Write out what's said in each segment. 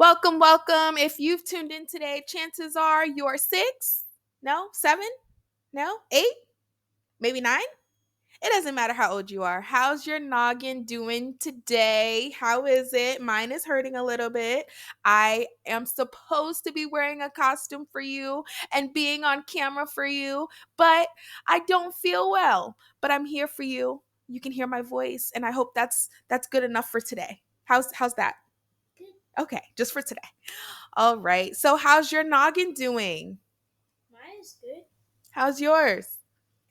Welcome, welcome. If you've tuned in today, chances are you're six, no, seven, no, eight, maybe nine. It doesn't matter how old you are. How's your noggin doing today? How is it? Mine is hurting a little bit. I am supposed to be wearing a costume for you and being on camera for you, but I don't feel well. But I'm here for you. You can hear my voice, and I hope that's good enough for today. How's that? Good. Okay, just for today. All right. So how's your noggin doing? Mine is good. How's yours?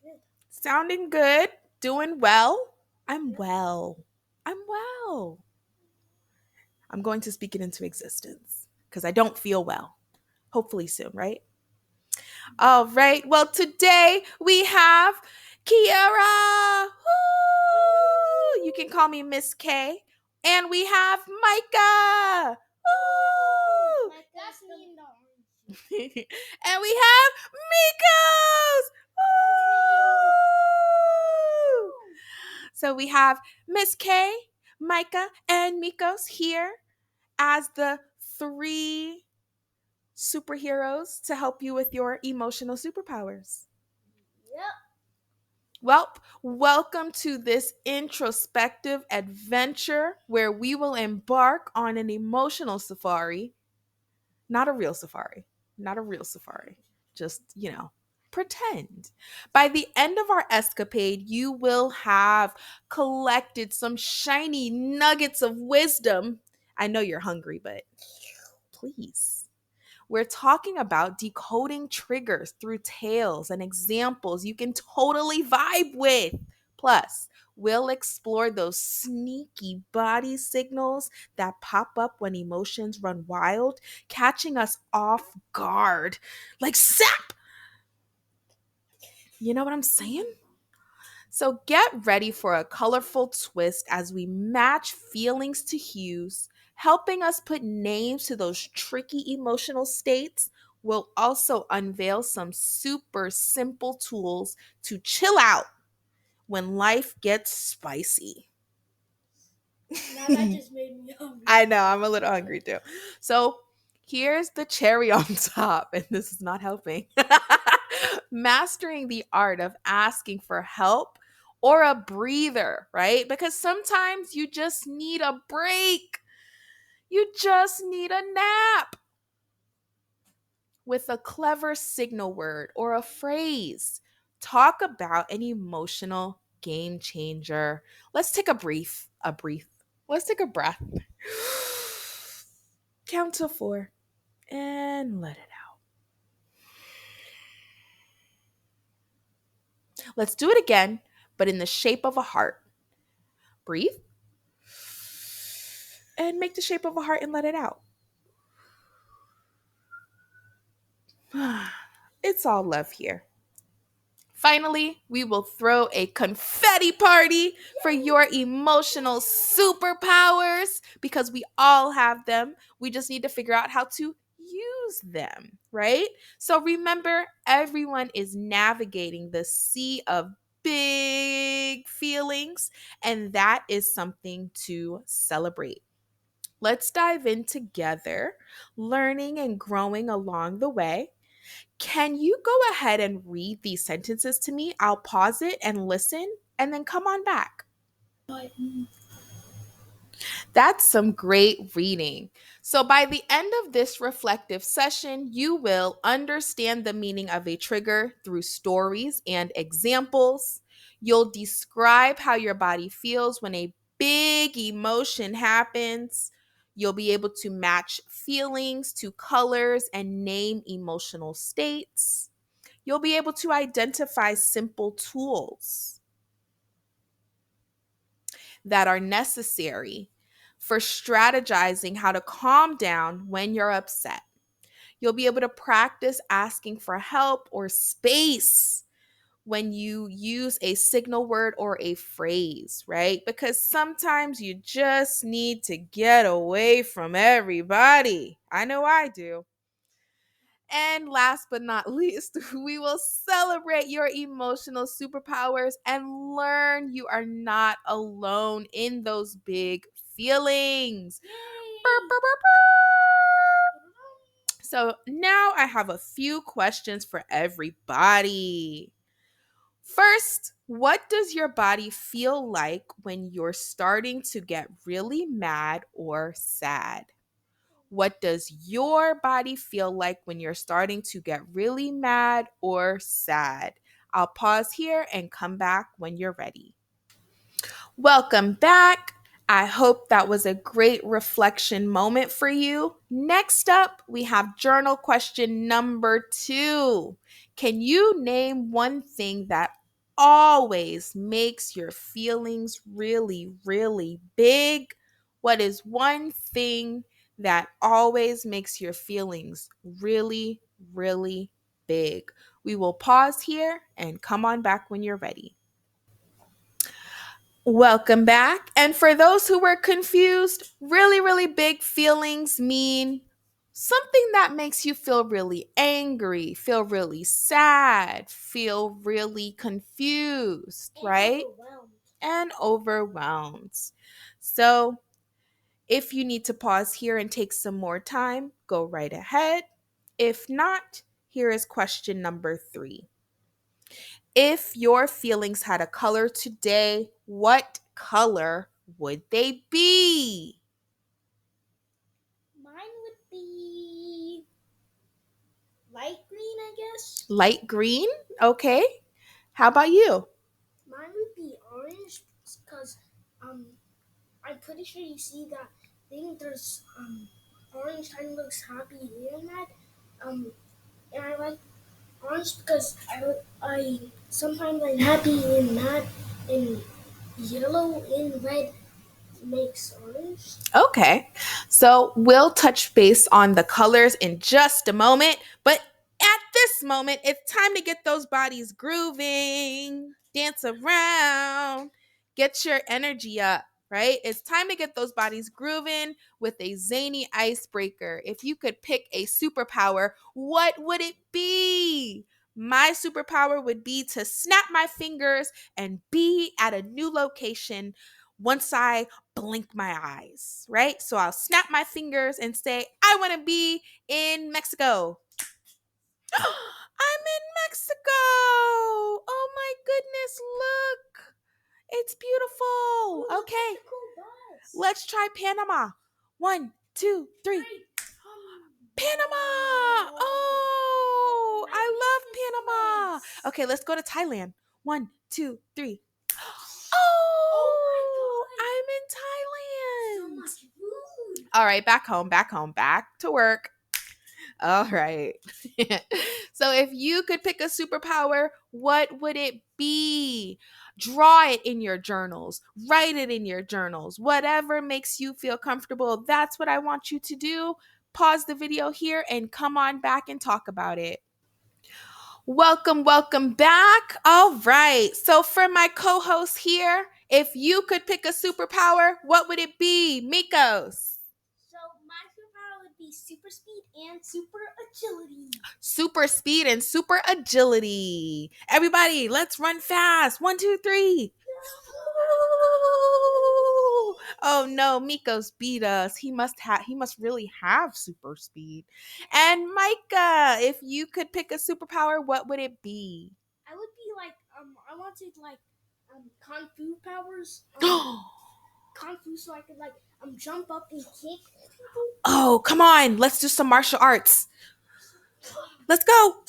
Good. Sounding good? Doing well? I'm Yep. well. I'm well. I'm going to speak it into existence because I don't feel well. Hopefully soon, right? All right. Well, today we have Kierra. Woo! You can call me Miss K. And we have Micah. Woo! That's me in the orange. And we have Mikos. Woo! So we have Miss K, Micah, and Mikos here as the three superheroes to help you with your emotional superpowers. Yep. Well, welcome to this introspective adventure where we will embark on an emotional safari. Not a real safari. Not a real safari. Just, pretend. By the end of our escapade, you will have collected some shiny nuggets of wisdom. I know you're hungry, but please. We're talking about decoding triggers through tales and examples you can totally vibe with. Plus, we'll explore those sneaky body signals that pop up when emotions run wild, catching us off guard. Like sap! You know what I'm saying? So get ready for a colorful twist as we match feelings to hues, helping us put names to those tricky emotional states. We'll also unveil some super simple tools to chill out when life gets spicy. Now that just made me hungry. I know, I'm a little hungry too. So here's the cherry on top, and this is not helping. Mastering the art of asking for help or a breather, right? Because sometimes you just need a break. You just need a nap with a clever signal word or a phrase. Talk about an emotional game changer. Let's take Let's take a breath. Count to 4 and let it out. Let's do it again, but in the shape of a heart. Breathe and make the shape of a heart and let it out. It's all love here. Finally, we will throw a confetti party for your emotional superpowers because we all have them. We just need to figure out how to use them, right? So remember, everyone is navigating the sea of big feelings, and that is something to celebrate. Let's dive in together, learning and growing along the way. Can you go ahead and read these sentences to me? I'll pause it and listen and then come on back. But That's some great reading. So, by the end of this reflective session, you will understand the meaning of a trigger through stories and examples. You'll describe how your body feels when a big emotion happens. You'll be able to match feelings to colors and name emotional states. You'll be able to identify simple tools that are necessary for strategizing how to calm down when you're upset. You'll be able to practice asking for help or space when you use a signal word or a phrase, right? Because sometimes you just need to get away from everybody. I know I do. And last but not least, we will celebrate your emotional superpowers and learn you are not alone in those big feelings. Burr, burr, burr, burr. So now I have a few questions for everybody. First, what does your body feel like when you're starting to get really mad or sad? What does your body feel like when you're starting to get really mad or sad? I'll pause here and come back when you're ready. Welcome back. I hope that was a great reflection moment for you. Next up, we have journal question number 2. Can you name one thing that always makes your feelings really, really big? What is one thing that always makes your feelings really, really big? We will pause here and come on back when you're ready. Welcome back. And for those who were confused, really, really big feelings mean something that makes you feel really angry, feel really sad, feel really confused, right? Overwhelmed. And overwhelmed. So if you need to pause here and take some more time, go right ahead. If not, here is question number 3. If your feelings had a color today, what color would they be? Mine would be light green, I guess. Light green? Okay. How about you? Mine would be orange because I'm pretty sure you see that thing. There's orange kind of looks happy in that. And I like orange because I sometimes I'm happy in that, and yellow and red makes orange. Okay. So we'll touch base on the colors in just a moment. But at this moment, it's time to get those bodies grooving, dance around, get your energy up, right? It's time to get those bodies grooving with a zany icebreaker. If you could pick a superpower, what would it be? My superpower would be to snap my fingers and be at a new location once I blink my eyes, right? So I'll snap my fingers and say, I want to be in Mexico. I'm in Mexico. Oh my goodness, look. It's beautiful. Ooh, Okay, that's a cool bus. let's try Panama. 1, 2, 3. Panama. Oh, I love Panama. Okay, let's go to Thailand. 1, 2, 3. Oh, I'm in Thailand. So much food. All right, back home, back to work. All right. So if you could pick a superpower, what would it be? Draw it in your journals, write it in your journals, whatever makes you feel comfortable. That's what I want you to do. Pause the video here and come on back and talk about it. Welcome back. All right. So for my co-host here, if you could pick a superpower, what would it be? Mikos. So my superpower would be super speed and super agility. Super speed and super agility. Everybody, let's run fast. 1, 2, 3. Oh no, Mikos beat us. He must really have super speed. And Micah, if you could pick a superpower, what would it be? I would be like I wanted like kung fu powers. Kung fu so I could like jump up and kick people. Oh, come on. Let's do some martial arts. Let's go. I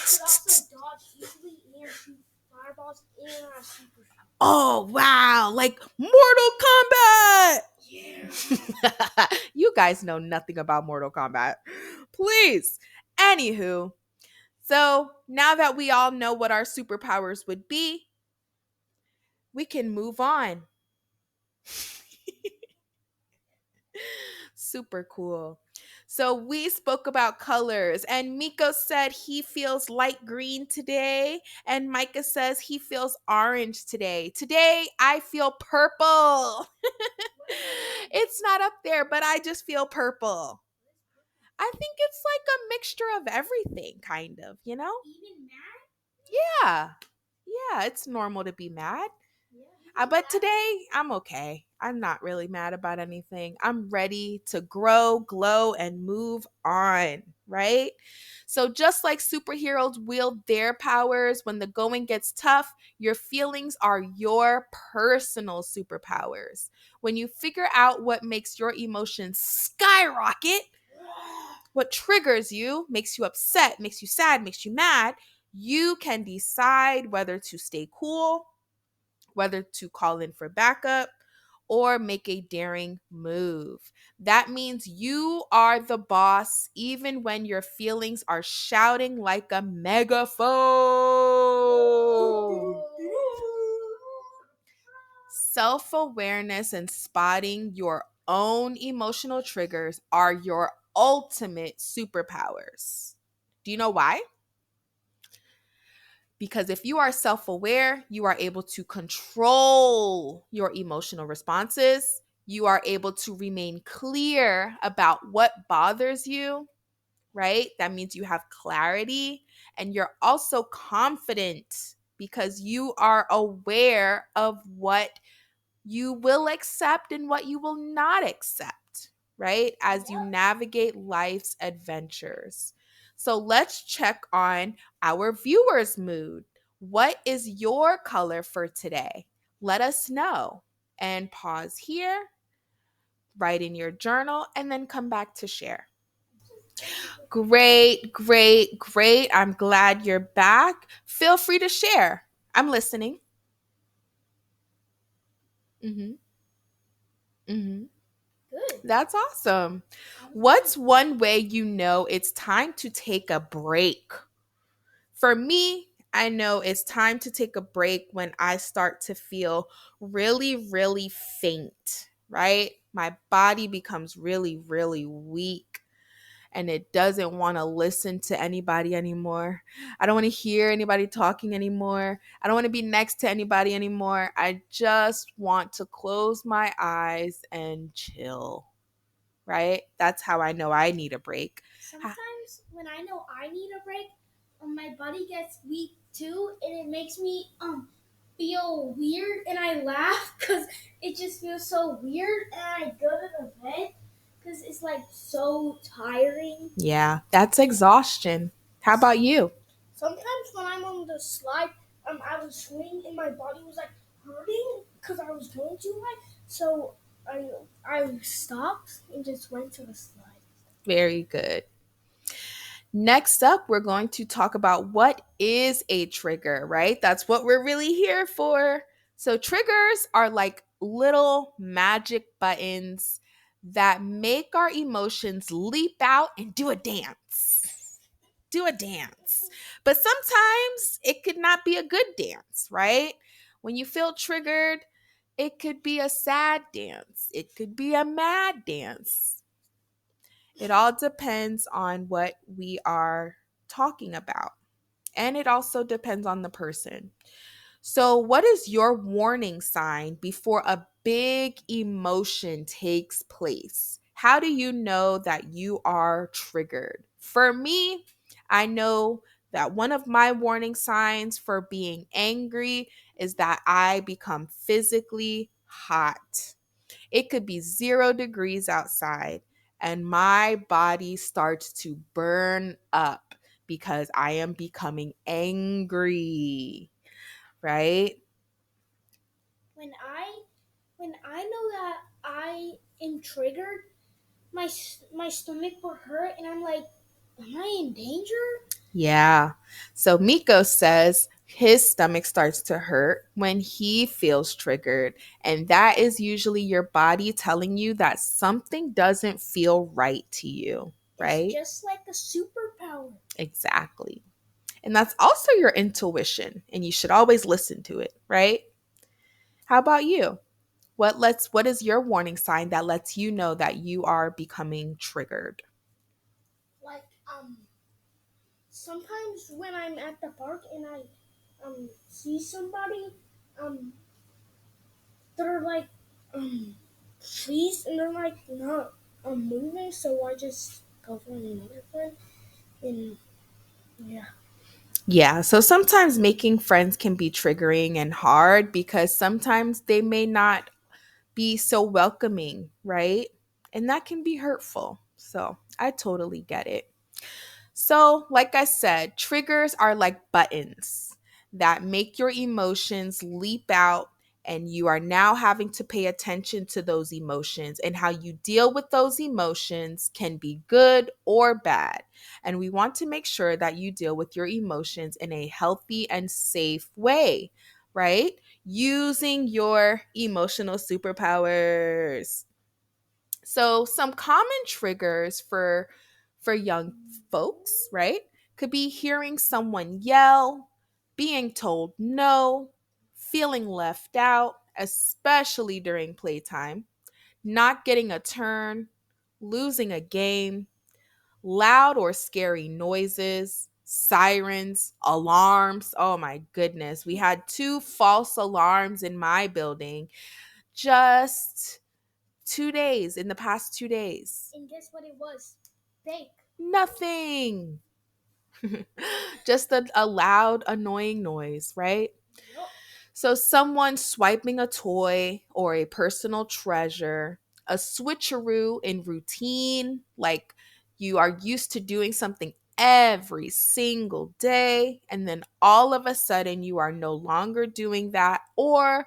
could also dodge easily and shoot fireballs and have super. Oh, wow. Like Mortal Kombat. Yeah. You guys know nothing about Mortal Kombat. Please. Anywho, so now that we all know what our superpowers would be, we can move on. Super cool. So we spoke about colors, and Miko said he feels light green today, and Micah says he feels orange today. Today, I feel purple. It's not up there, but I just feel purple. I think it's like a mixture of everything, kind of, you know? Even mad? Yeah. Yeah, it's normal to be mad. Yeah. But today I'm okay. I'm not really mad about anything. I'm ready to grow, glow, and move on, right? So, just like superheroes wield their powers when the going gets tough, your feelings are your personal superpowers. When you figure out what makes your emotions skyrocket, what triggers you, makes you upset, makes you sad, makes you mad, you can decide whether to stay cool, whether to call in for backup, or make a daring move. That means you are the boss even when your feelings are shouting like a megaphone. Self awareness and spotting your own emotional triggers are your ultimate superpowers. Do you know why? Because if you are self aware, you are able to control your emotional responses. You are able to remain clear about what bothers you, right? That means you have clarity and you're also confident because you are aware of what you will accept and what you will not accept, right? As you navigate life's adventures. So let's check on our viewers' mood. What is your color for today? Let us know. And pause here, write in your journal, and then come back to share. Great, great, great. I'm glad you're back. Feel free to share. I'm listening. Mm-hmm. Mm-hmm. Good. That's awesome. What's one way you know it's time to take a break? For me, I know it's time to take a break when I start to feel really, really faint, right? My body becomes really, really weak and it doesn't want to listen to anybody anymore. I don't want to hear anybody talking anymore. I don't want to be next to anybody anymore. I just want to close my eyes and chill, right? That's how I know I need a break. Sometimes when I know I need a break, my body gets weak too, and it makes me feel weird, and I laugh because it just feels so weird, and I go to the bed because it's like so tiring. Yeah, that's exhaustion. How about you? Sometimes when I'm on the slide, I was swinging and my body was like hurting because I was going too high. So I stopped and just went to the slide. Very good. Next up, we're going to talk about what is a trigger, right? That's what we're really here for. So, triggers are like little magic buttons that make our emotions leap out and do a dance. Do a dance. But sometimes it could not be a good dance, right? When you feel triggered, it could be a sad dance, it could be a mad dance. It all depends on what we are talking about. And it also depends on the person. So, what is your warning sign before a big emotion takes place? How do you know that you are triggered? For me, I know that one of my warning signs for being angry is that I become physically hot. It could be 0 degrees outside, and my body starts to burn up because I am becoming angry, right? When I when I know that I am triggered, my stomach will hurt, and I'm like, am I in danger? Yeah. So Miko says his stomach starts to hurt when he feels triggered. And that is usually your body telling you that something doesn't feel right to you, It's right? just like a superpower. Exactly. And that's also your intuition, and you should always listen to it, right? How about you? What is your warning sign that lets you know that you are becoming triggered? Like sometimes when I'm at the park and I see somebody, um they're like pleased and they're like not moving, so I just go for another friend and yeah. Yeah, so sometimes making friends can be triggering and hard because sometimes they may not be so welcoming, right? And that can be hurtful. So I totally get it. So, like I said, triggers are like buttons that make your emotions leap out, and you are now having to pay attention to those emotions, and how you deal with those emotions can be good or bad. And we want to make sure that you deal with your emotions in a healthy and safe way, right? Using your emotional superpowers. So some common triggers for young folks, right? Could be hearing someone yell, being told no, feeling left out, especially during playtime, not getting a turn, losing a game, loud or scary noises, sirens, alarms. Oh my goodness. We had two false alarms in my building just 2 days, in the past 2 days. And guess what it was? Fake. Nothing. Just a loud, annoying noise, right? Yup. So, someone swiping a toy or a personal treasure, a switcheroo in routine, like you are used to doing something every single day, and then all of a sudden you are no longer doing that, or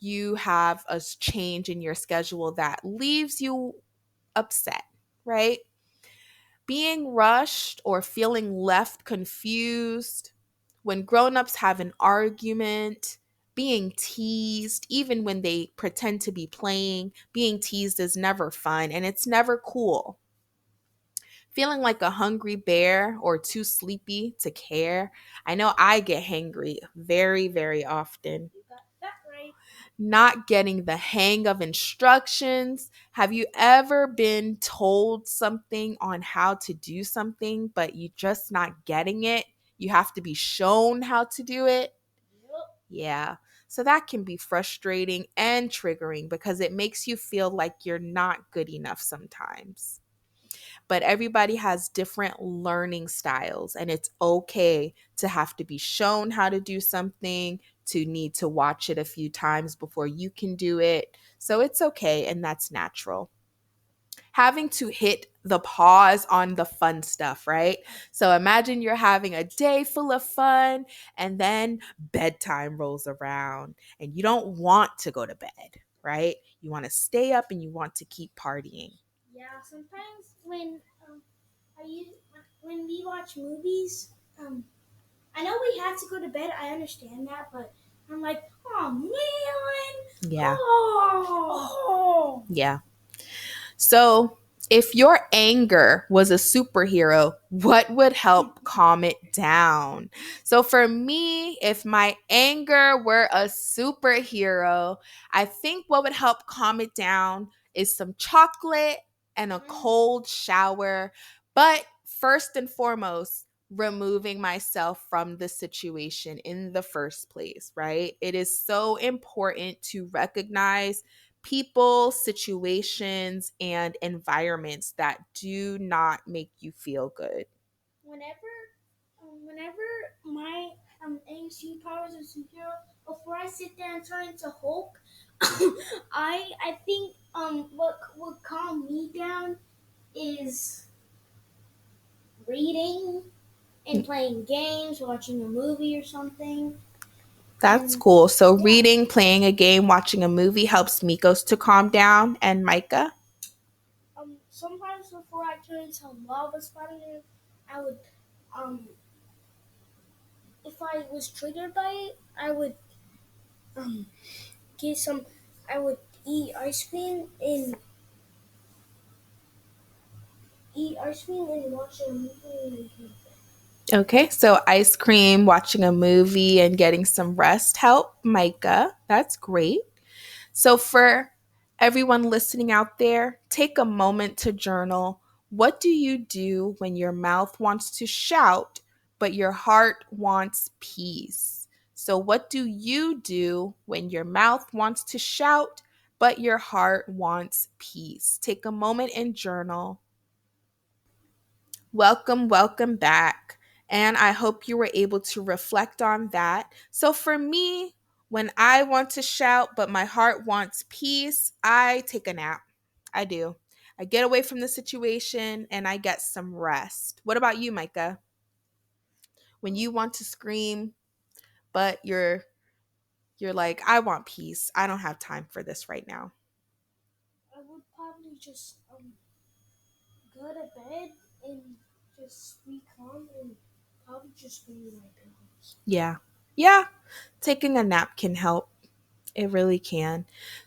you have a change in your schedule that leaves you upset, right? Being rushed or feeling left confused, when grown-ups have an argument, being teased even when they pretend to be playing. Being teased is never fun and it's never cool. Feeling like a hungry bear or too sleepy to care. I know I get hangry very, very often. You got that right. Not getting the hang of instructions. Have you ever been told something on how to do something, but you just not getting it? You have to be shown how to do it. Yup. Yeah. So that can be frustrating and triggering because it makes you feel like you're not good enough sometimes. But everybody has different learning styles, and it's okay to have to be shown how to do something, to need to watch it a few times before you can do it. So it's okay, and that's natural. Having to hit the pause on the fun stuff, right? So imagine you're having a day full of fun, and then bedtime rolls around and you don't want to go to bed, right? You want to stay up and you want to keep partying. Yeah, sometimes I use when we watch movies, I know we have to go to bed. I understand that, but I'm like, oh man, Yeah. oh. Yeah. So, if your anger was a superhero, what would help calm it down? So, for me, if my anger were a superhero, I think what would help calm it down is some chocolate and a cold shower. But first and foremost, removing myself from the situation in the first place, right? It is so important to recognize people, situations, and environments that do not make you feel good. Whenever, whenever my ASU powers are superhero, before I sit there and turn into Hulk, I think what would calm me down is reading and playing games, watching a movie or something, That's and cool. So, yeah. reading, playing a game, watching a movie helps Mikos to calm down. And Micah? Sometimes before I turn into lava spider, I would um if I was triggered by it, I would um get some. I would eat ice cream and watch a movie. Okay, so ice cream, watching a movie, and getting some rest help Micah. That's great. So, for everyone listening out there, take a moment to journal. What do you do when your mouth wants to shout, but your heart wants peace? So, what do you do when your mouth wants to shout, but your heart wants peace? Take a moment and journal. Welcome, welcome back. And I hope you were able to reflect on that. So for me, when I want to shout, but my heart wants peace, I take a nap. I do. I get away from the situation and I get some rest. What about you, Micah? When you want to scream, but you're like, I want peace. I don't have time for this right now. I would probably just go to bed and just be calm and probably just be in my pillows. Yeah. Yeah. Taking a nap can help. It really can.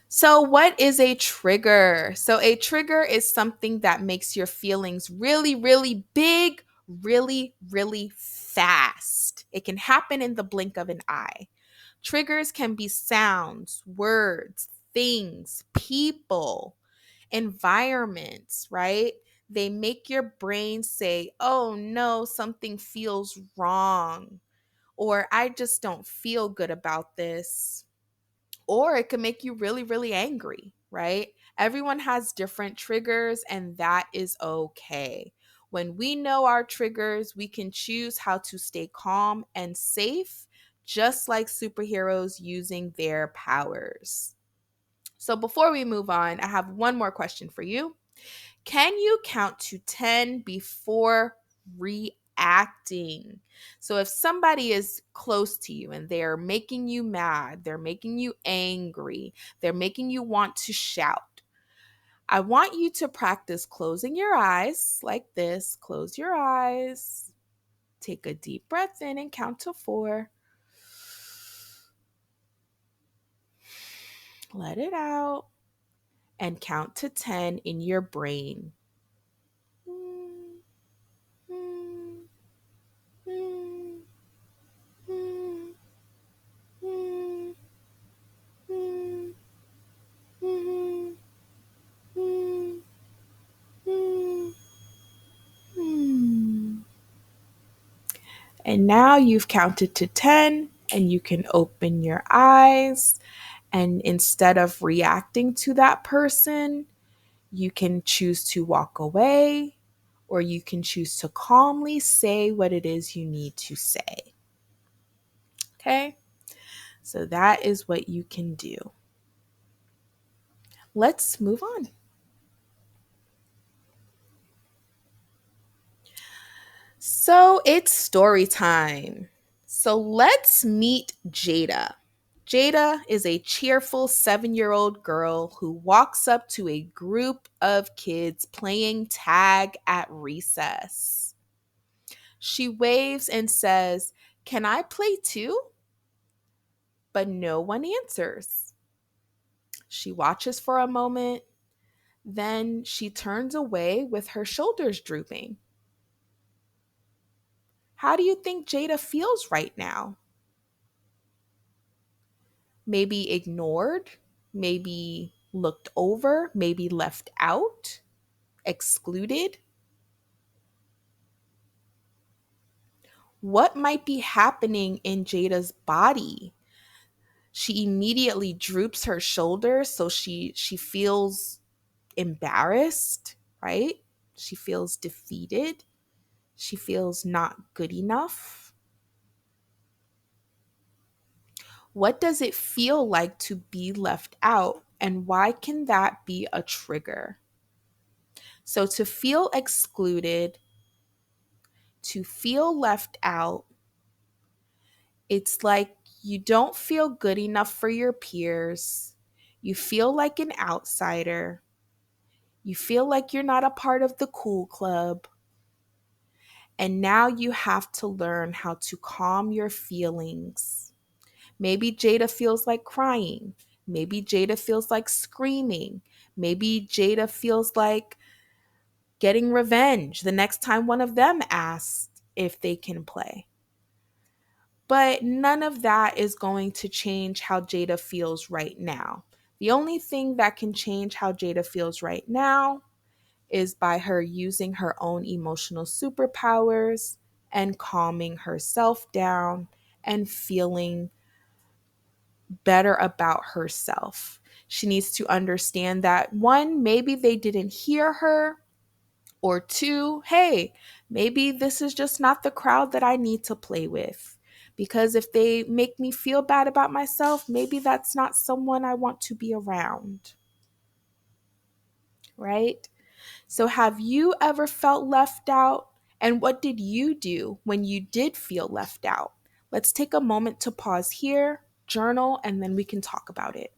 So, what is a trigger? So, a trigger is something that makes your feelings really, really big, really, really fast. It can happen in the blink of an eye. Triggers can be sounds, words, things, people, environments, right? They make your brain say, oh no, something feels wrong, or I just don't feel good about this, or it can make you really, really angry, right? Everyone has different triggers, and that is okay. When we know our triggers, we can choose how to stay calm and safe, just like superheroes using their powers. So, before we move on, I have one more question for you. Can you count to 10 before reacting? So if somebody is close to you and they're making you mad, they're making you angry, they're making you want to shout, I want you to practice closing your eyes like this. Close your eyes. Take a deep breath in and count to 4. Let it out and count to 10 in your brain. Mm, mm, mm. Mm, mm, mm, mm, mm, mm, mm. And now you've counted to 10 and you can open your eyes. And instead of reacting to that person, you can choose to walk away or you can choose to calmly say what it is you need to say. Okay? So that is what you can do. Let's move on. So it's story time. So let's meet Jada. Jada is a cheerful 7-year-old girl who walks up to a group of kids playing tag at recess. She waves and says, "Can I play too?" But no one answers. She watches for a moment, then she turns away with her shoulders drooping. How do you think Jada feels right now? Maybe ignored, maybe looked over, maybe left out, excluded? What might be happening in Jada's body? She immediately droops her shoulders, so she feels embarrassed, right? She feels defeated. She feels not good enough. What does it feel like to be left out, and why can that be a trigger? So to feel excluded, to feel left out, it's like you don't feel good enough for your peers. You feel like an outsider. You feel like you're not a part of the cool club. And now you have to learn how to calm your feelings. Maybe Jada feels like crying. Maybe Jada feels like screaming. Maybe Jada feels like getting revenge the next time one of them asks if they can play. But none of that is going to change how Jada feels right now. The only thing that can change how Jada feels right now is by her using her own emotional superpowers and calming herself down and feeling better about herself. She needs to understand that one, maybe they didn't hear her, Or two, hey, maybe this is just not the crowd that I need to play with. Because if they make me feel bad about myself, maybe that's not someone I want to be around, right? So, have you ever felt left out? And what did you do when you did feel left out? Let's take a moment to pause here, journal, and then we can talk about it.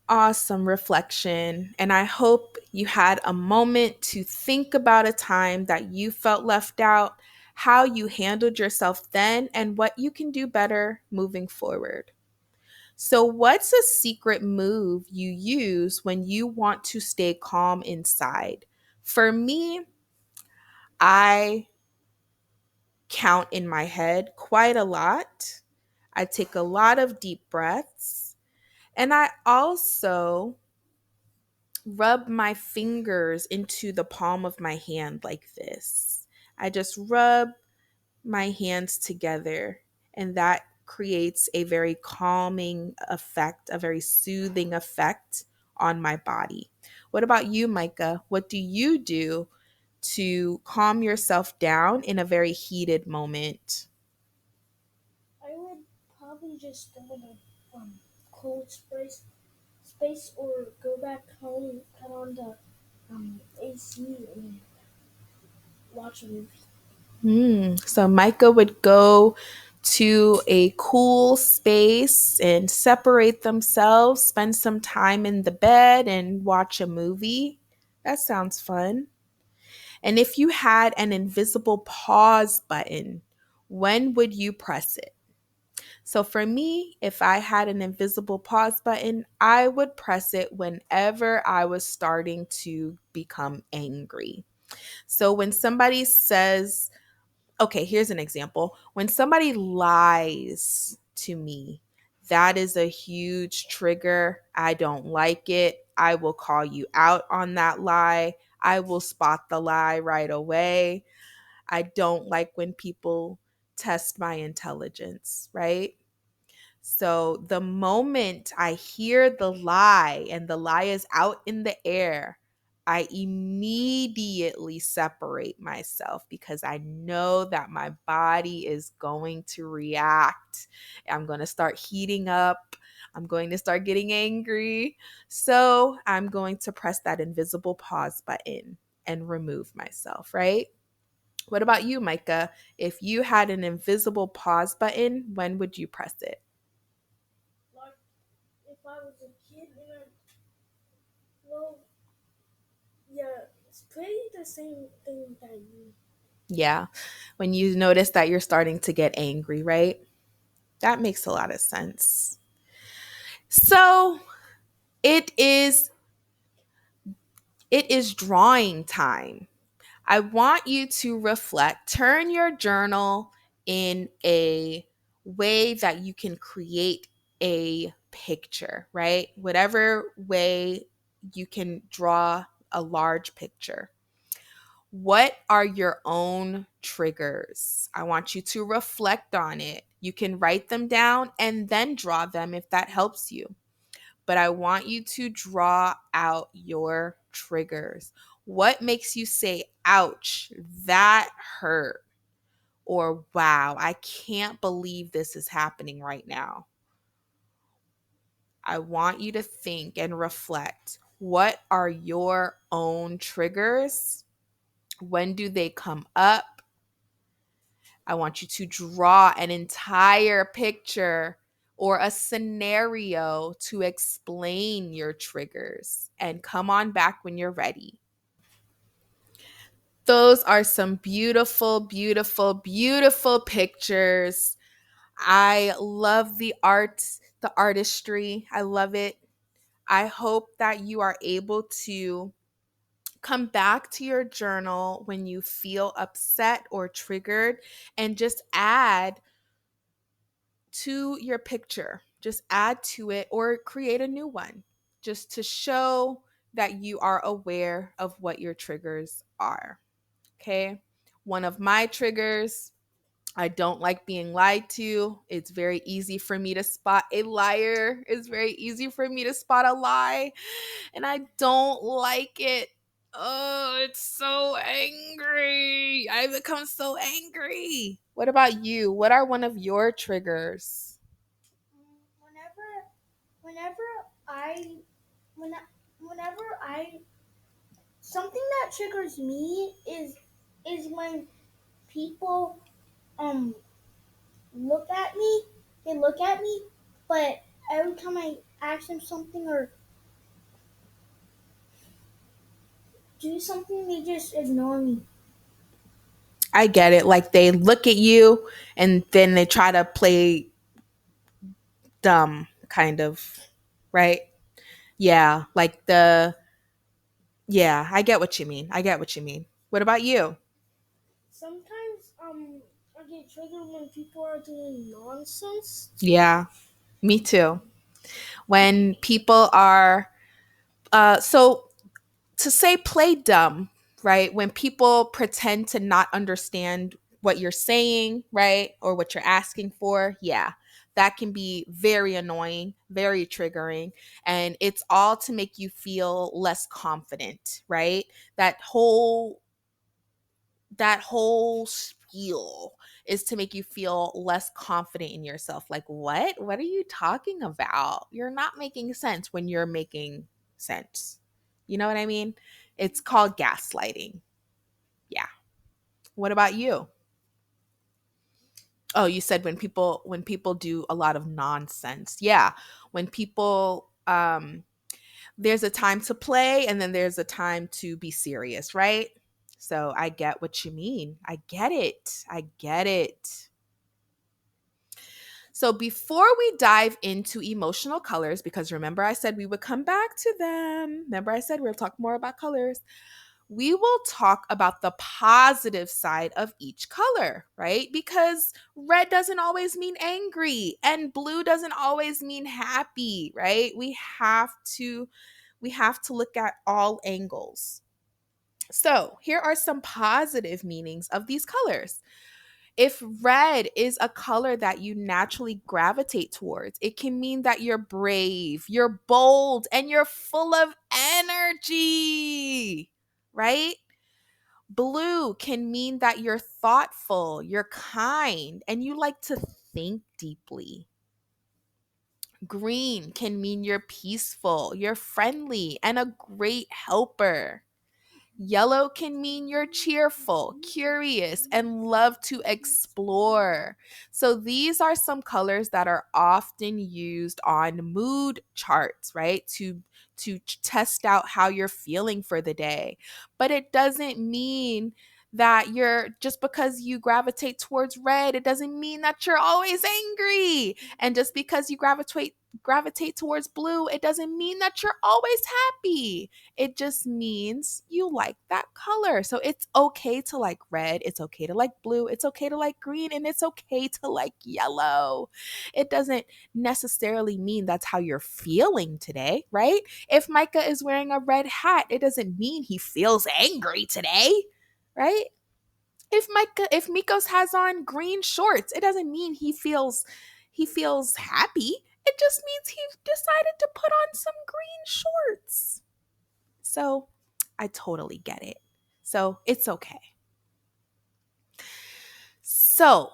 Awesome reflection. And I hope you had a moment to think about a time that you felt left out, how you handled yourself then, and what you can do better moving forward. So, what's a secret move you use when you want to stay calm inside? For me, I count in my head quite a lot. I take a lot of deep breaths. And I also rub my fingers into the palm of my hand like this. I just rub my hands together, and that creates a very calming effect, a very soothing effect on my body. What about you, Micah? What do you do to calm yourself down in a very heated moment? I would probably just go in a cold space or go back home, cut on the AC and watch a movie. So Micah would go to a cool space and separate themselves, spend some time in the bed and watch a movie. That sounds fun. And if you had an invisible pause button, when would you press it? So for me, if I had an invisible pause button, I would press it whenever I was starting to become angry. So when somebody says, okay, here's an example. When somebody lies to me, that is a huge trigger. I don't like it. I will call you out on that lie. I will spot the lie right away. I don't like when people test my intelligence, right? So the moment I hear the lie and the lie is out in the air, I immediately separate myself because I know that my body is going to react. I'm going to start heating up. I'm going to start getting angry. So I'm going to press that invisible pause button and remove myself, right? What about you, Micah? If you had an invisible pause button, when would you press it? Like if I was a kid, well, yeah, it's pretty the same thing that you. Yeah. When you notice that you're starting to get angry, right? That makes a lot of sense. So, it is it is drawing time. I want you to reflect, turn your journal in a way that you can create a picture, right? Whatever way you can draw a large picture. What are your own triggers? I want you to reflect on it. You can write them down and then draw them if that helps you. But I want you to draw out your triggers. What makes you say, ouch, that hurt? Or wow, I can't believe this is happening right now. I want you to think and reflect. What are your own triggers? When do they come up? I want you to draw an entire picture or a scenario to explain your triggers and come on back when you're ready. Those are some beautiful, beautiful, beautiful pictures. I love the art, the artistry. I love it. I hope that you are able to come back to your journal when you feel upset or triggered and just add to your picture. Just add to it or create a new one just to show that you are aware of what your triggers are. Okay. One of my triggers I don't like being lied to. It's very easy for me to spot a liar. It's very easy for me to spot a lie. And I don't like it. Oh, it's so angry. I become so angry. What about you? What are one of your triggers? Whenever, whenever I, when, whenever I, something that triggers me is when people um look at me. They look at me, but every time I ask them something or do something, they just ignore me. I get it. Like they look at you and then they try to play dumb, kind of, right? Yeah, yeah, I get what you mean. I get what you mean. What about you? Sometimes I get triggered when people are doing nonsense. Yeah, me too. When people are, so to say play dumb, right? When people pretend to not understand what you're saying, right? Or what you're asking for, yeah, that can be very annoying, very triggering. And it's all to make you feel less confident, right? That whole that whole spiel is to make you feel less confident in yourself. Like, what are you talking about? You're not making sense when you're making sense. You know what I mean? It's called gaslighting. Yeah. What about you? Oh, you said when people do a lot of nonsense. Yeah. When people there's a time to play and then there's a time to be serious, right? So I get what you mean. I get it. I get it. So before we dive into emotional colors, because remember I said we would come back to them. Remember I said we'll talk more about colors. We will talk about the positive side of each color, right? Because red doesn't always mean angry and blue doesn't always mean happy, right? We have to look at all angles. So, here are some positive meanings of these colors. If red is a color that you naturally gravitate towards, it can mean that you're brave, you're bold, and you're full of energy, right? Blue can mean that you're thoughtful, you're kind, and you like to think deeply. Green can mean you're peaceful, you're friendly, and a great helper. Yellow can mean you're cheerful, curious, and love to explore. So these are some colors that are often used on mood charts, right? To test out how you're feeling for the day. But it doesn't mean that you're just because you gravitate towards red, it doesn't mean that you're always angry. And just because you gravitate towards blue, it doesn't mean that you're always happy. It just means you like that color. So it's okay to like red, it's okay to like blue, it's okay to like green, and it's okay to like yellow. It doesn't necessarily mean that's how you're feeling today, right? If Micah is wearing a red hat, it doesn't mean he feels angry today, right? If Mikos has on green shorts, it doesn't mean he feels happy. It just means he decided to put on some green shorts. So I totally get it. So it's okay. So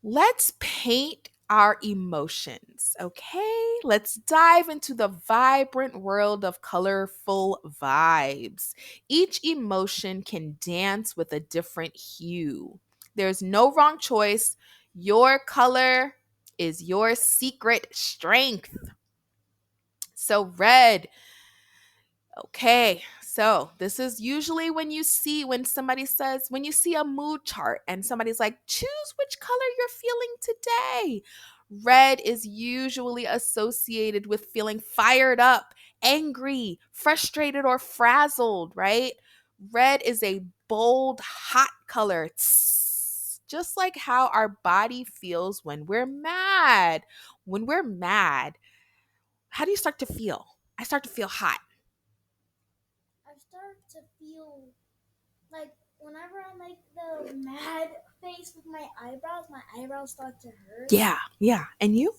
let's paint our emotions, okay? Let's dive into the vibrant world of colorful vibes. Each emotion can dance with a different hue. There's no wrong choice. Your color is your secret strength. So, red. Okay, so this is usually when you see a mood chart and somebody's like, choose which color you're feeling today. Red is usually associated with feeling fired up, angry, frustrated, or frazzled, right? Red is a bold, hot color. Tss, just like how our body feels when we're mad. When we're mad, how do you start to feel? I start to feel hot. I start to feel like whenever I'm like the mad. face with my eyebrows start to hurt. Yeah, yeah. And you?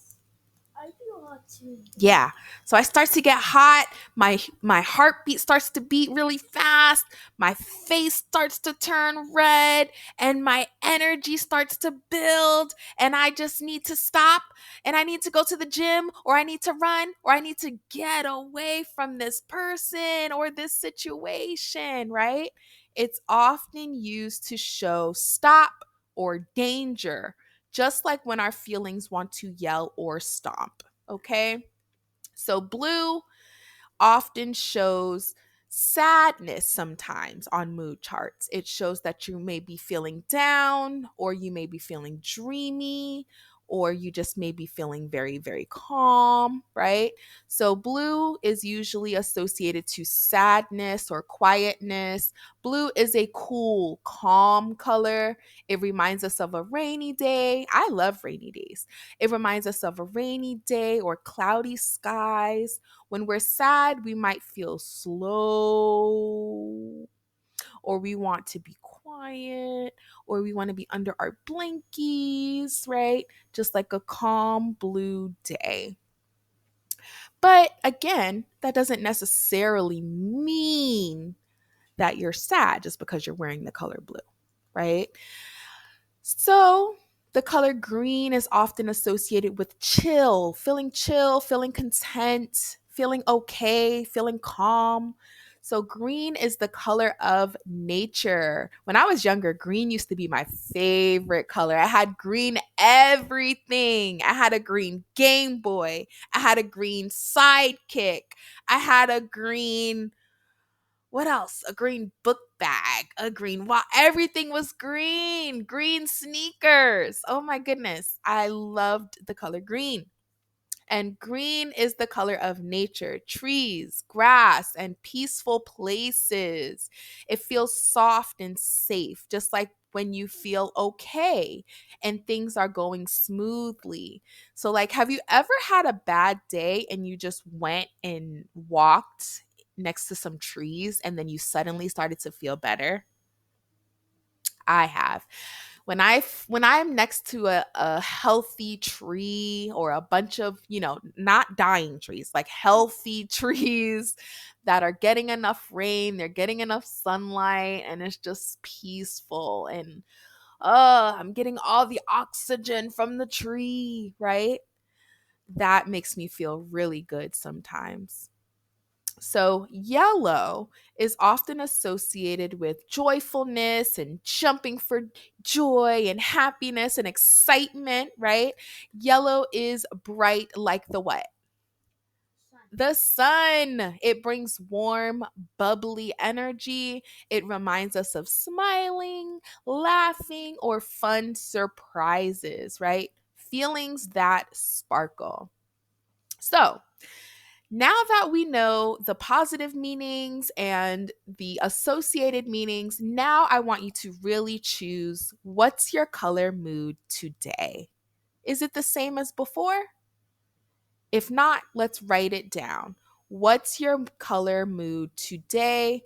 I feel hot too. Yeah. So I start to get hot. My heartbeat starts to beat really fast. My face starts to turn red and my energy starts to build and I just need to stop and I need to go to the gym or I need to run or I need to get away from this person or this situation, right? It's often used to show stop or danger, just like when our feelings want to yell or stomp. Okay. So blue often shows sadness sometimes on mood charts. It shows that you may be feeling down, or you may be feeling dreamy, or you just may be feeling very, very calm, right? So, blue is usually associated to sadness or quietness. Blue is a cool, calm color. It reminds us of a rainy day. I love rainy days. It reminds us of a rainy day or cloudy skies. When we're sad, we might feel slow, or we want to be quiet, or we want to be under our blankies, right? Just like a calm blue day. But again, that doesn't necessarily mean that you're sad just because you're wearing the color blue, right? So, the color green is often associated with chill, feeling content, feeling okay, feeling calm. So, green is the color of nature. When I was younger, green used to be my favorite color. I had green everything. I had a green Game Boy, I had a green sidekick, I had a green, what else? A green book bag, a green everything was green, green sneakers. Oh my goodness. I loved the color green. And green is the color of nature, trees, grass, and peaceful places. It feels soft and safe, just like when you feel okay and things are going smoothly. So, like, have you ever had a bad day and you just went and walked next to some trees and then you suddenly started to feel better? I have. When I'm next to a healthy tree or a bunch of, not dying trees, like healthy trees that are getting enough rain, they're getting enough sunlight, and it's just peaceful. And I'm getting all the oxygen from the tree, right? That makes me feel really good sometimes. So, yellow is often associated with joyfulness and jumping for joy and happiness and excitement, right? Yellow is bright like the what? The sun. It brings warm, bubbly energy. It reminds us of smiling, laughing, or fun surprises, right? Feelings that sparkle. So, now that we know the positive meanings and the associated meanings, now I want you to really choose what's your color mood today. Is it the same as before? If not, let's write it down. What's your color mood today?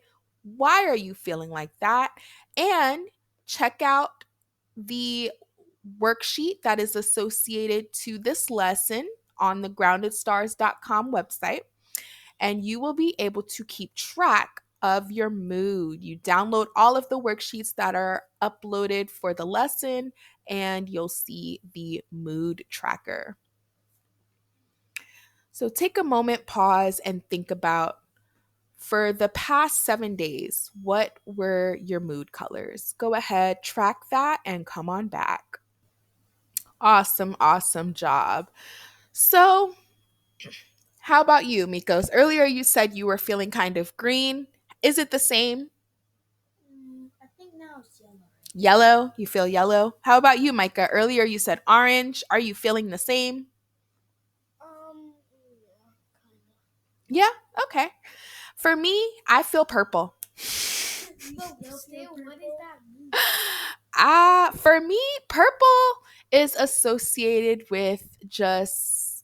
Why are you feeling like that? And check out the worksheet that is associated to this lesson on the groundedstars.com website, and you will be able to keep track of your mood. You download all of the worksheets that are uploaded for the lesson, and you'll see the mood tracker. So take a moment, pause, and think about, for the past 7 days, what were your mood colors? Go ahead, track that, and come on back. Awesome, awesome job. So, how about you, Mikos? Earlier you said you were feeling kind of green. Is it the same? I think now it's yellow. Yellow? You feel yellow? How about you, Micah? Earlier you said orange. Are you feeling the same? Yeah, kind of. Yeah, okay. For me, I feel purple. What does that mean? For me, purple is associated with just,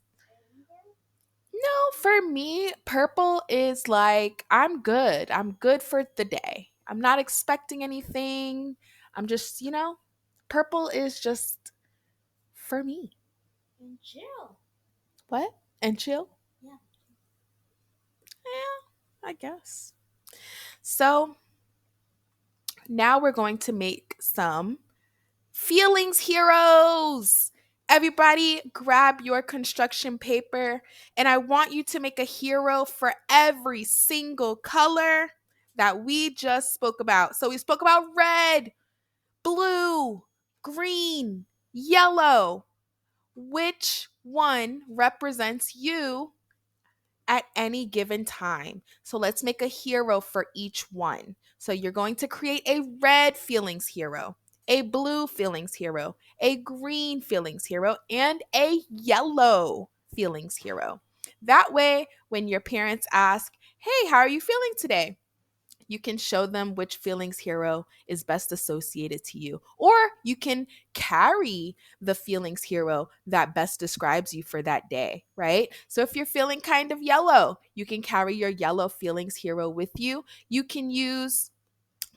no, for me, purple is like, I'm good. I'm good for the day. I'm not expecting anything. I'm just, Purple is just for me. And chill. What? And chill? Yeah. Yeah, I guess. So now we're going to make some feelings heroes. Everybody, grab your construction paper, and I want you to make a hero for every single color that we just spoke about. So we spoke about red, blue, green, yellow. Which one represents you at any given time? So let's make a hero for each one. So you're going to create a red feelings hero, a blue feelings hero, a green feelings hero, and a yellow feelings hero. That way, when your parents ask, "Hey, how are you feeling today?" you can show them which feelings hero is best associated to you. Or you can carry the feelings hero that best describes you for that day, right? So if you're feeling kind of yellow, you can carry your yellow feelings hero with you. You can use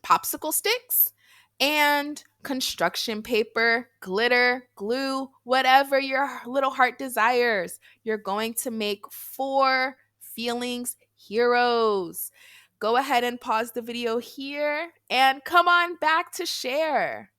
popsicle sticks and construction paper, glitter, glue, whatever your little heart desires. You're going to make 4 feelings heroes. Go ahead and pause the video here and come on back to share.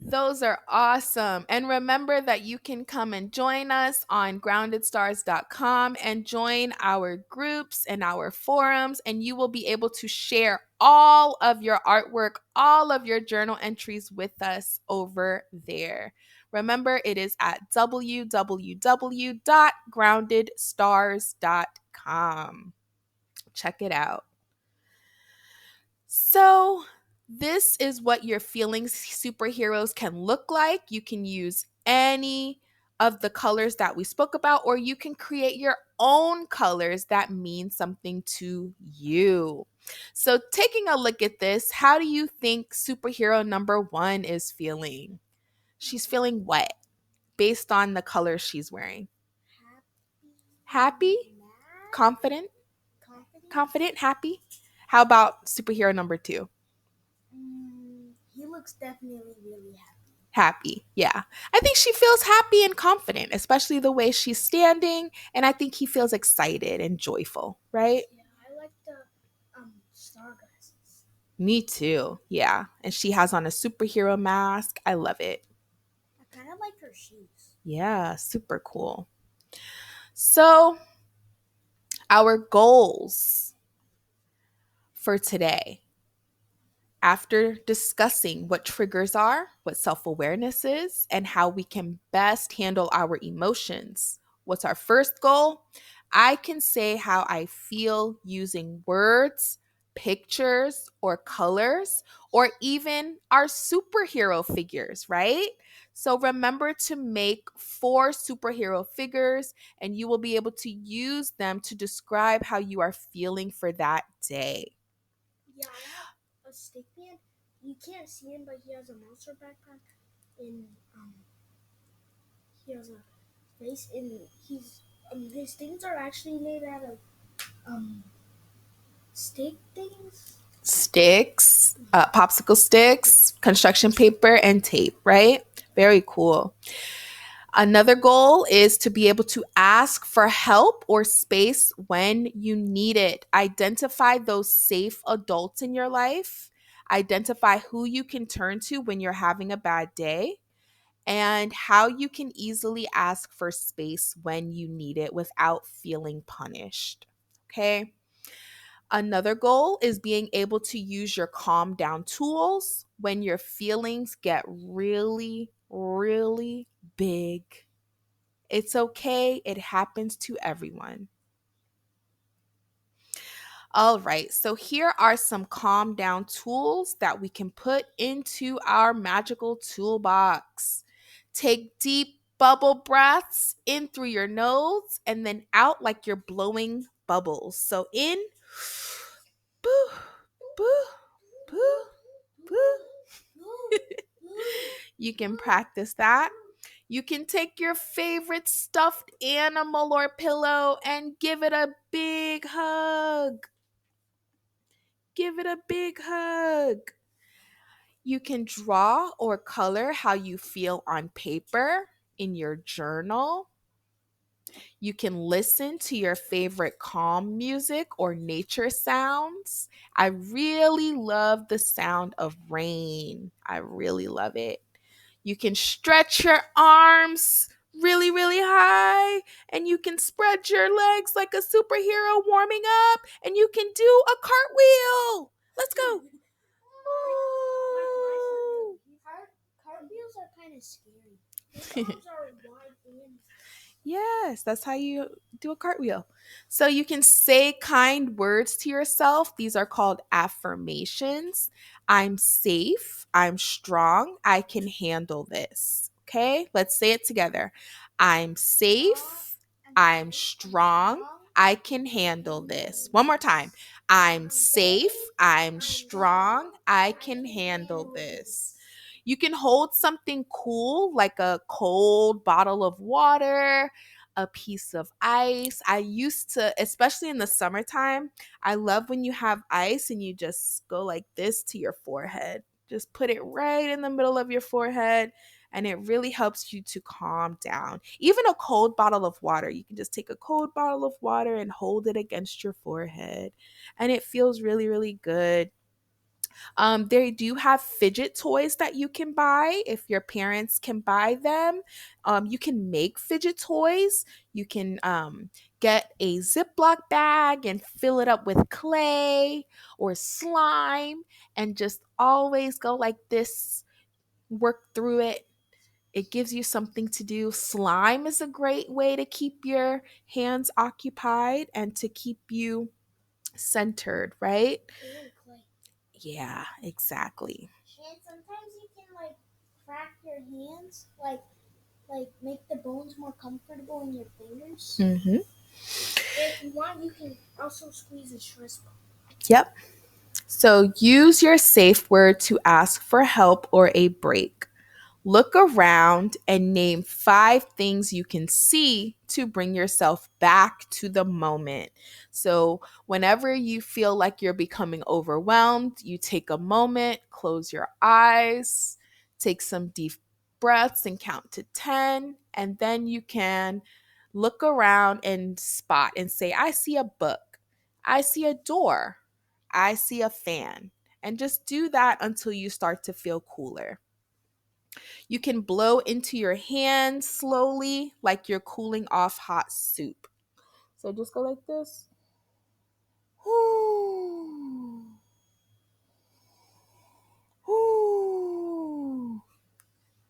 Those are awesome. And remember that you can come and join us on groundedstars.com and join our groups and our forums, and you will be able to share all of your artwork, all of your journal entries with us over there. Remember, it is at www.groundedstars.com. Check it out. So, this is what your feelings superheroes can look like. You can use any of the colors that we spoke about, or you can create your own colors that mean something to you. So, taking a look at this, how do you think superhero number 1 is feeling? She's feeling what based on the colors she's wearing? Happy? Mad. Confident? Confident. Confident? Happy? How about superhero number 2? He looks definitely really happy. Happy. Yeah. I think she feels happy and confident, especially the way she's standing. And I think he feels excited and joyful, right? Yeah, I like the star glasses. Me too. Yeah. And she has on a superhero mask. I love it. I kind of like her shoes. Yeah. Super cool. So, our goals for today, after discussing what triggers are, what self awareness is, and how we can best handle our emotions, what's our first goal? I can say how I feel using words, pictures, or colors, or even our superhero figures, right? So remember to make 4 superhero figures, and you will be able to use them to describe how you are feeling for that day. Yeah, I have a stick man. You can't see him, but he has a monster backpack, and he has a face, and his things are actually made out of stick things. Sticks, popsicle sticks, construction paper, and tape, right? Very cool. Another goal is to be able to ask for help or space when you need it. Identify those safe adults in your life. Identify who you can turn to when you're having a bad day and how you can easily ask for space when you need it without feeling punished. Okay. Another goal is being able to use your calm down tools when your feelings get really, really big. It's okay, it happens to everyone. All right, so here are some calm down tools that we can put into our magical toolbox. Take deep bubble breaths in through your nose and then out like you're blowing bubbles. So in, boo, boo, boo, boo. You can practice that. You can take your favorite stuffed animal or pillow and give it a big hug. Give it a big hug. You can draw or color how you feel on paper in your journal. You can listen to your favorite calm music or nature sounds. I really love the sound of rain. I really love it. You can stretch your arms really, really high, and you can spread your legs like a superhero warming up, and you can do a cartwheel. Let's go. Cartwheels are kind of scary. His arms are wide and Yes, that's how you do a cartwheel. So you can say kind words to yourself. These are called affirmations. I'm safe. I'm strong. I can handle this. Okay, let's say it together. I'm safe. I'm strong. I can handle this. One more time. I'm safe. I'm strong. I can handle this. You can hold something cool like a cold bottle of water, a piece of ice. I used to, especially in the summertime, I love when you have ice and you just go like this to your forehead. Just put it right in the middle of your forehead, and it really helps you to calm down. Even a cold bottle of water, you can just take a cold bottle of water and hold it against your forehead, and it feels really, really good. They do have fidget toys that you can buy if your parents can buy them. You can make fidget toys. You can get a Ziploc bag and fill it up with clay or slime and just always go like this, work through it. It gives you something to do. Slime is a great way to keep your hands occupied and to keep you centered, right? clay. Yeah, exactly. And sometimes you can like crack your hands, like make the bones more comfortable in your fingers. Mm-hmm. If you want, you can also squeeze a stress ball. Yep. So use your safe word to ask for help or a break. Look around and name 5 things you can see to bring yourself back to the moment. So, whenever you feel like you're becoming overwhelmed, you take a moment, close your eyes, take some deep breaths, and count to 10. And then you can look around and spot and say, I see a book, I see a door, I see a fan. And just do that until you start to feel cooler. You can blow into your hands slowly, like you're cooling off hot soup. So just go like this.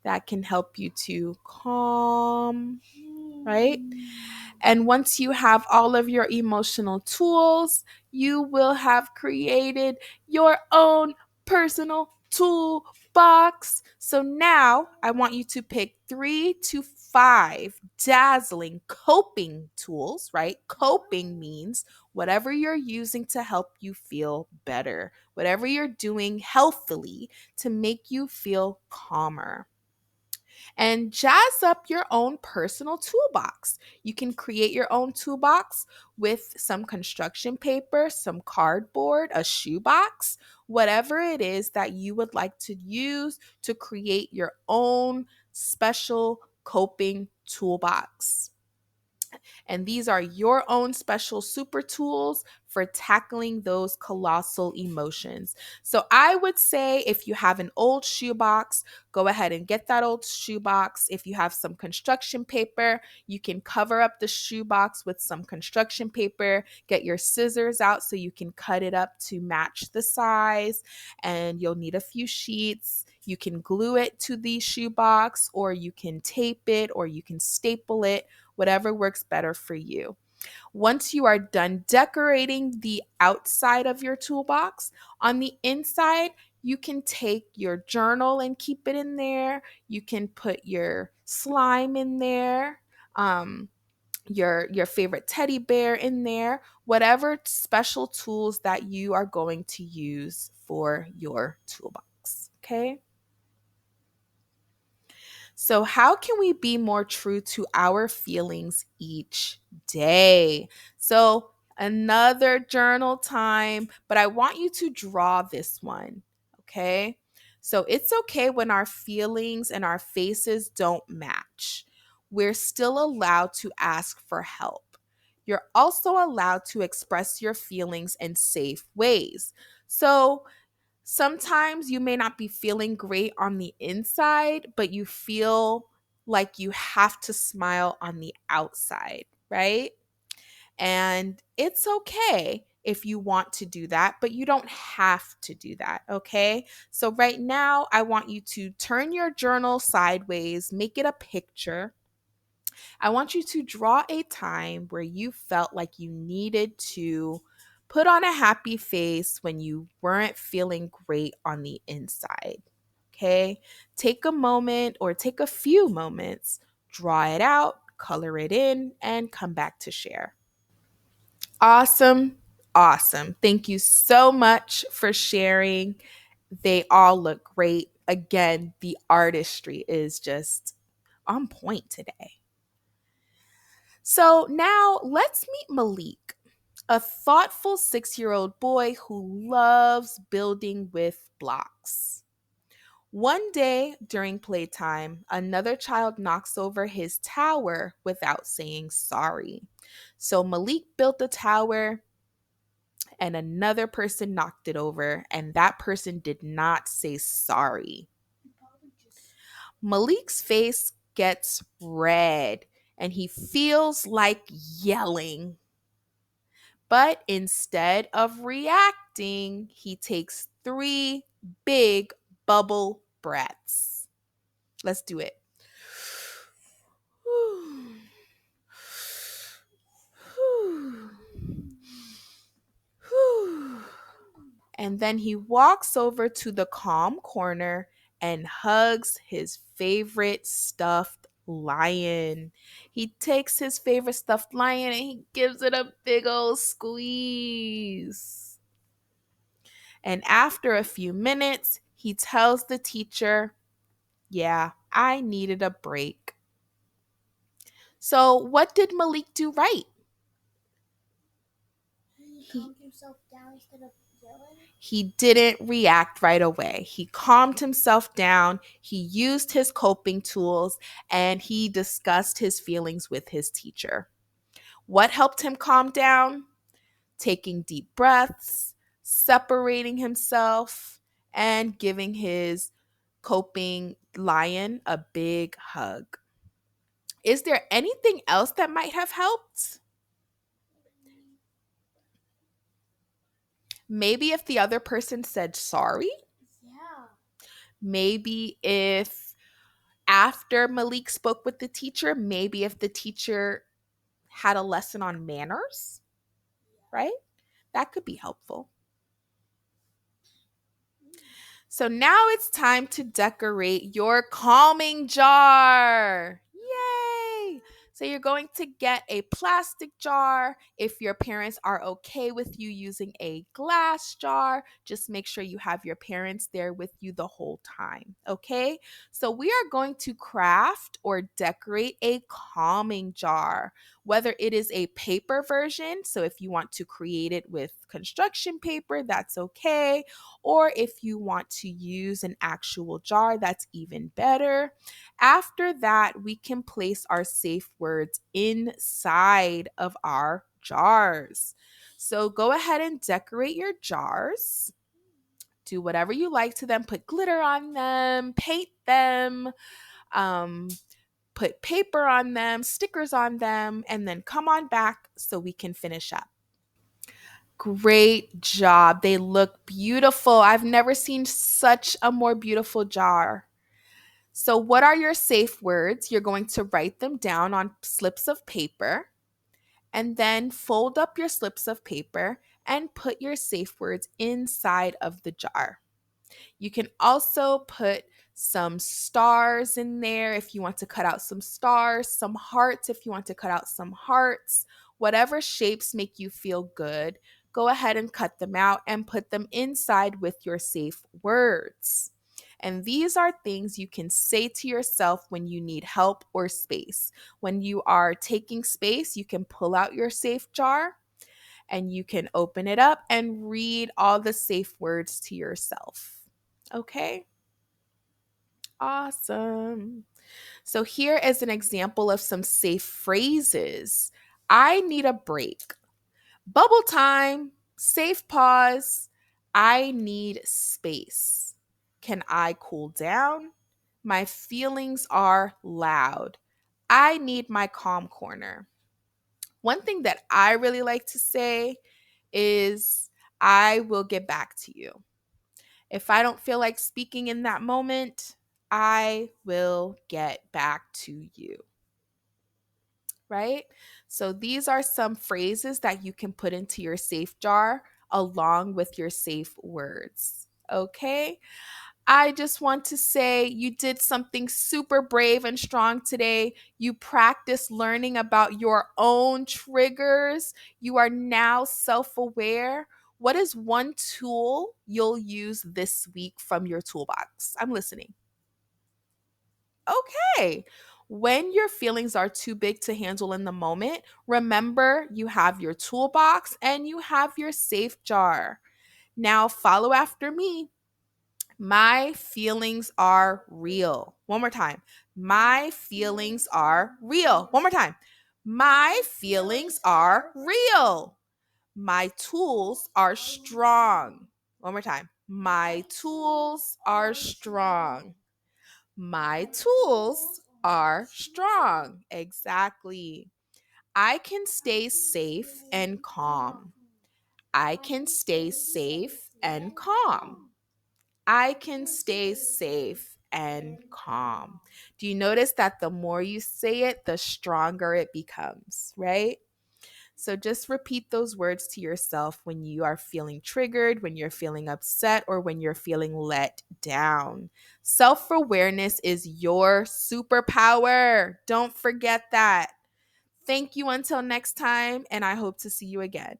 That can help you to calm, right? And once you have all of your emotional tools, you will have created your own personal toolbox. So now I want you to pick 3 to 5 dazzling coping tools, right? Coping means whatever you're using to help you feel better, whatever you're doing healthily to make you feel calmer, and jazz up your own personal toolbox. You can create your own toolbox with some construction paper, some cardboard, a shoebox, whatever it is that you would like to use to create your own special coping toolbox. And these are your own special super tools for tackling those colossal emotions. So I would say if you have an old shoebox, go ahead and get that old shoebox. If you have some construction paper, you can cover up the shoebox with some construction paper. Get your scissors out so you can cut it up to match the size, and you'll need a few sheets. You can glue it to the shoebox, or you can tape it, or you can staple it, whatever works better for you. Once you are done decorating the outside of your toolbox, on the inside, you can take your journal and keep it in there. You can put your slime in there. Your favorite teddy bear in there, whatever special tools that you are going to use for your toolbox. Okay? So, how can we be more true to our feelings each day? So, another journal time, but I want you to draw this one. Okay. So it's okay when our feelings and our faces don't match. We're still allowed to ask for help. You're also allowed to express your feelings in safe ways. So sometimes you may not be feeling great on the inside, but you feel like you have to smile on the outside, right? And it's okay if you want to do that, but you don't have to do that, okay? So, right now, I want you to turn your journal sideways, make it a picture. I want you to draw a time where you felt like you needed to put on a happy face when you weren't feeling great on the inside, okay? Take a moment or take a few moments, draw it out, color it in, and come back to share. Awesome. Awesome. Thank you so much for sharing. They all look great. Again, the artistry is just on point today. So now let's meet Malik, a thoughtful 6-year-old boy who loves building with blocks. One day during playtime, another child knocks over his tower without saying sorry. So Malik built the tower and another person knocked it over, and that person did not say sorry. Malik's face gets red and he feels like yelling. But instead of reacting, he takes 3 big bubble breaths. Let's do it. And then he walks over to the calm corner and hugs his favorite stuffed lion. He takes his favorite stuffed lion and he gives it a big old squeeze. And after a few minutes, he tells the teacher, "Yeah, I needed a break." So, what did Malik do right? He calmed himself down instead of yelling. He didn't react right away. He calmed himself down, he used his coping tools, and he discussed his feelings with his teacher. What helped him calm down? Taking deep breaths, separating himself, and giving his coping lion a big hug. Is there anything else that might have helped? Maybe if the other person said sorry? Yeah. Maybe if after Malik spoke with the teacher, maybe if the teacher had a lesson on manners, right? That could be helpful. So now it's time to decorate your calming jar. Yay! So you're going to get a plastic jar. If your parents are okay with you using a glass jar, just make sure you have your parents there with you the whole time. Okay? So we are going to craft or decorate a calming jar, whether it is a paper version. So if you want to create it with construction paper, that's okay, or if you want to use an actual jar, that's even better. After that, we can place our safe words inside of our jars. So go ahead and decorate your jars. Do whatever you like to them. Put glitter on them, paint them, um, put paper on them, stickers on them, and then come on back so we can finish up. Great job. They look beautiful. I've never seen such a more beautiful jar. So, what are your safe words? You're going to write them down on slips of paper and then fold up your slips of paper and put your safe words inside of the jar. You can also put some stars in there if you want to cut out some stars, some hearts if you want to cut out some hearts. Whatever shapes make you feel good, go ahead and cut them out and put them inside with your safe words. And these are things you can say to yourself when you need help or space. When you are taking space, you can pull out your safe jar and you can open it up and read all the safe words to yourself. Okay? Awesome. So here is an example of some safe phrases. I need a break. Bubble time. Safe pause. I need space. Can I cool down? My feelings are loud. I need my calm corner. One thing that I really like to say is, I will get back to you. If I don't feel like speaking in that moment, I will get back to you. Right? So these are some phrases that you can put into your safe jar along with your safe words. Okay? I just want to say you did something super brave and strong today. You practiced learning about your own triggers. You are now self aware. What is one tool you'll use this week from your toolbox? I'm listening. Okay. When your feelings are too big to handle in the moment, remember you have your toolbox and you have your safe jar. Now, follow after me. My feelings are real. One more time. My feelings are real. One more time. My feelings are real. My tools are strong. One more time. My tools are strong. My tools are strong. Exactly. I can stay safe and calm. I can stay safe and calm. I can stay safe and calm. Do you notice that the more you say it, the stronger it becomes, right? So just repeat those words to yourself when you are feeling triggered, when you're feeling upset, or when you're feeling let down. Self awareness is your superpower. Don't forget that. Thank you until next time, and I hope to see you again.